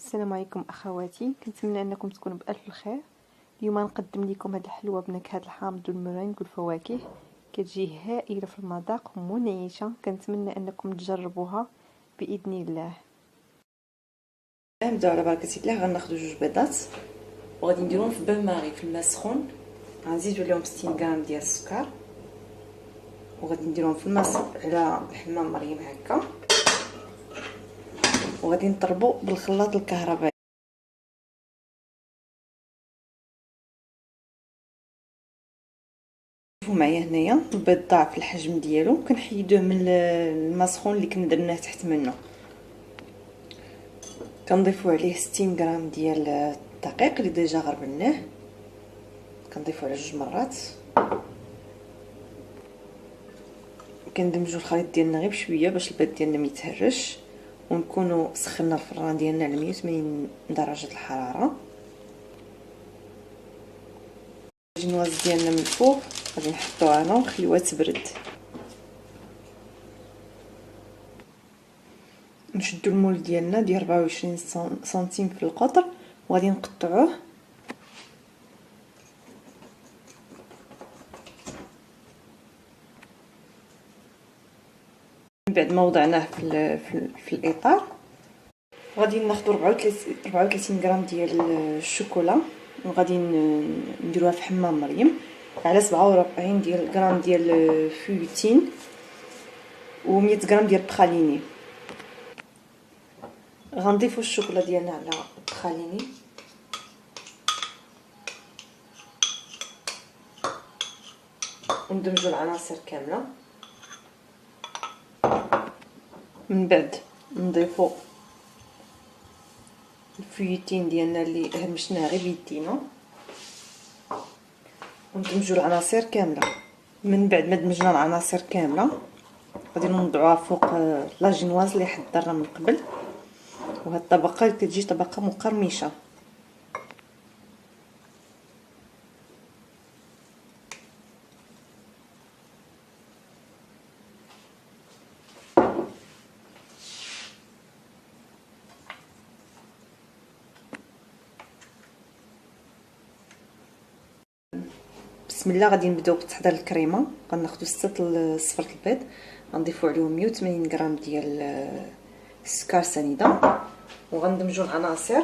السلام عليكم اخواتي، كنتمنى انكم تكونوا بالف الخير. اليوم نقدم لكم هذه الحلوه بنكهه الحامض والمرنج والفواكه، كتجي هائله في المذاق ومنعشه. كنتمنى انكم تجربوها باذن الله. نبداو على بركه الله. غناخذوا جوج بيضات وغادي نديروهم في بان ماغي في الماء سخون. غنزيدوا لهم 60 غرام ديال السكر وغادي نديروهم في الماء على حمام مريم هكا، وغادي نطربوا بالخلاط الكهربائي. شوفوا معايا هنايا البيض ضاعف الحجم ديالو، كنحيدوه من الماء سخون اللي كنا درناه تحت منه. كنضيفوا عليه 60 غرام ديال الدقيق اللي ديجا غربلناه، كنضيفوا على جوج مرات. كندمجوا الخليط ديالنا غير بشويه باش البيض ديالنا ما يتهرش، ونكونوا سخنا الفران ديالنا على 180 درجه الحراره. الجنواز ديالنا من الفوق غادي نحطوها هنا ونخليوها تبرد. نشدوا المول ديالنا ديال 24 سنتيم في القطر وغادي نقطعوه. من بعد ما وضعناه في الاطار، غادي ناخذ 34 غرام ديال الشوكولا وغادي نديروها في حمام مريم على 47 غرام ديال فيوتين و100 غرام ديال البخاليني. غنضيفوا الشوكولا ديالنا على البخاليني وندمجوا العناصر كامله. من بعد نضيفوا الفيوتين ديالنا اللي هرمشناه غير بيدينا وندمجوا العناصر كامله. من بعد ما دمجنا العناصر كامله غادي نوضعوها فوق لاجينواز اللي حضرنا من قبل، وهاد الطبقه كتجي طبقه مقرمشه. بسم الله. غادي نبداو بتحضير الكريمه. غناخذوا 6 صفر البيض، غنضيفوا عليهم 180 غرام ديال السكر سنيده وغندمجوا العناصر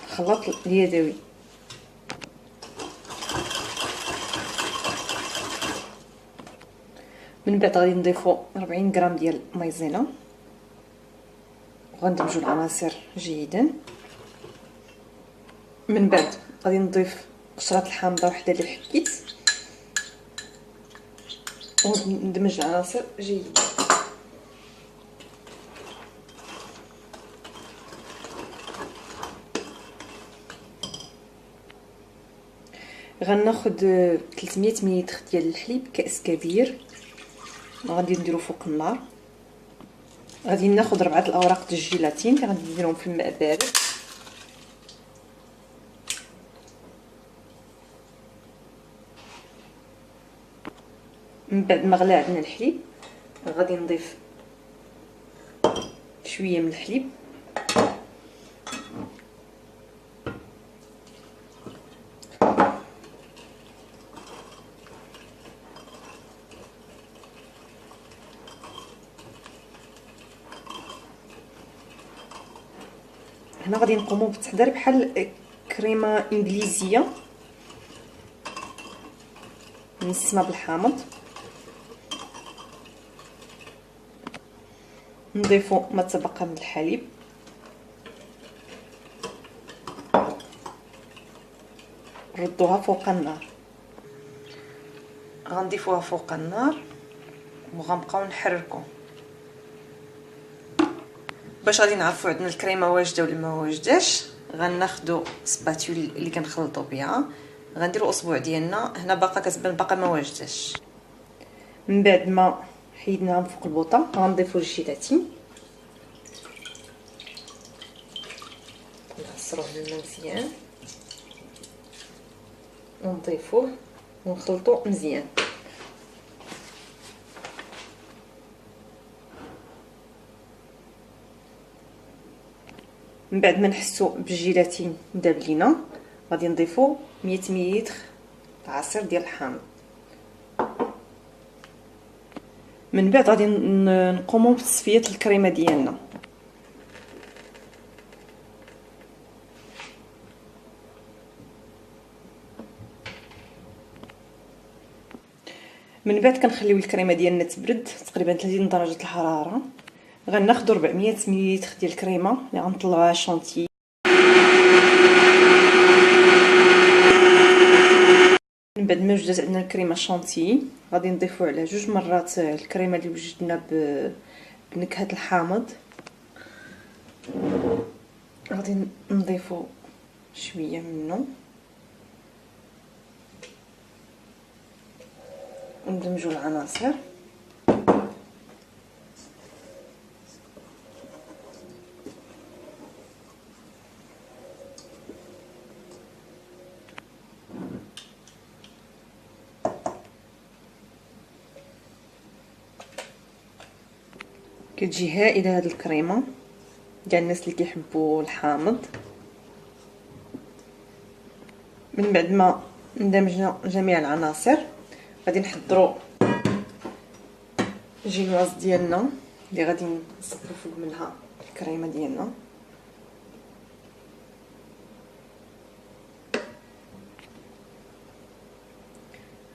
خلاط اليدوي. من بعد غادي نضيفوا 40 غرام ديال المايزينا وغندمجوا العناصر جيدا. من بعد غادي نضيف قشرة الحامضه وحده اللي حكيت وندمج العناصر جيدا. غناخد 300 مليلتر ديال الحليب، كاس كبير، غادي نديرو فوق النار. غادي ناخد 4 الاوراق ديال الجيلاتين، غادي نديرهم في الماء بارد. من بعد ما غلى عندنا الحليب غادي نضيف شويه من الحليب هنا. غادي نقوموا بالتحضير بحال كريمه انجليزيه مسمى بالحامض. نضيفوا ما تبقى من الحليب ردوها فوق النار. غنضيفوها فوق النار وغنبقاو نحركو باش غادي نعرفوا عندنا الكريمه واجده ولا ما واجداش. غناخذوا سباتول اللي كنخلطوا بها، غنديروا اصبع ديالنا هنا باقا كتبان باقا ما واجداش. من بعد ما حيدناها فوق البوطه غنضيفوا الجيلاتين نعصروه لنا مزيان ونضيفوه ونخلطوه مزيان. من بعد ما نحسو بالجيلاتين داب لينا غادي نضيفو 100 مليلتر عصير ديال الحامض. من بعد غادي نقومو بتصفيه الكريمه ديالنا. من بعد كنخليو الكريمه ديالنا تبرد تقريبا 30 درجه الحراره. غناخدو 400 مليلتر ديال الكريمه اللي غنطلعوها شونتي. من بعد ما وجدت عندنا الكريمه شونتي غادي نضيفو على 2 مرات الكريمه اللي وجدنا بنكهه الحامض. غادي نضيفو شويه منه وندمجو العناصر. كتجي هائله هاد الكريمه ديال الناس اللي كيحبوا الحامض. من بعد ما اندمجنا جميع العناصر غادي نحضروا الجينواز ديالنا اللي غادي نصبروا فوق منها الكريمه ديالنا.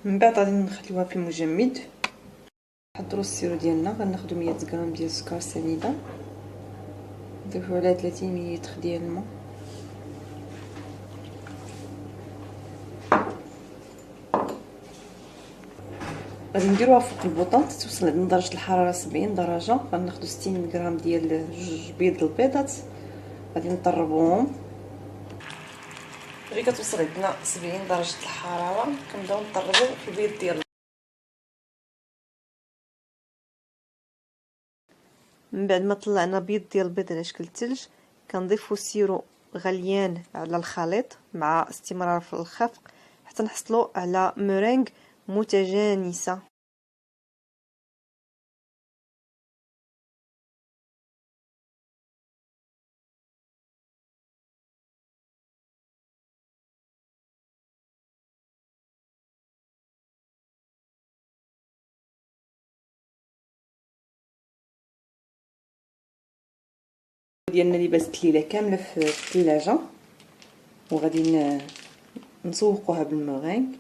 من بعد غادي نخليوها في المجمد. نحضروا السيرو ديالنا. غناخذوا 100 غرام ديال السكر سنيده نضيفوا عليها 30 مليلتر ديال الماء. غادي نديروها فوق البوطه توصل عندنا درجه الحراره 70 درجه. غناخذوا 60 غرام ديال جوج بيض البيضات غادي نطربوهم. ملي كتوصل عندنا 70 درجه الحراره كنبداو نطربوا البيض ديال. من بعد ما طلعنا بيض ديال البيض على شكل الثلج كنضيفوا السيرو غليان على الخليط مع استمرار في الخفق حتى نحصلوا على مورينغ متجانسه. ديالنا اللي باتت ليله كامله في الثلاجه وغادي نسوقوها بالمورينغ.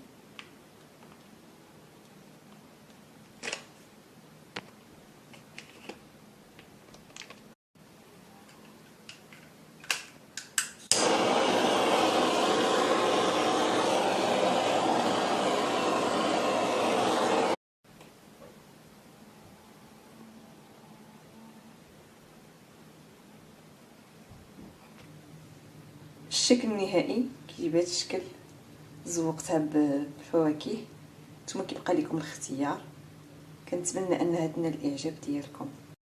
الشكل النهائي كيجي بهذا الشكل. زوقتها بالفواكه. نتوما كيبقى لكم الاختيار. كنتمنى ان هاد نال الاعجاب ديالكم.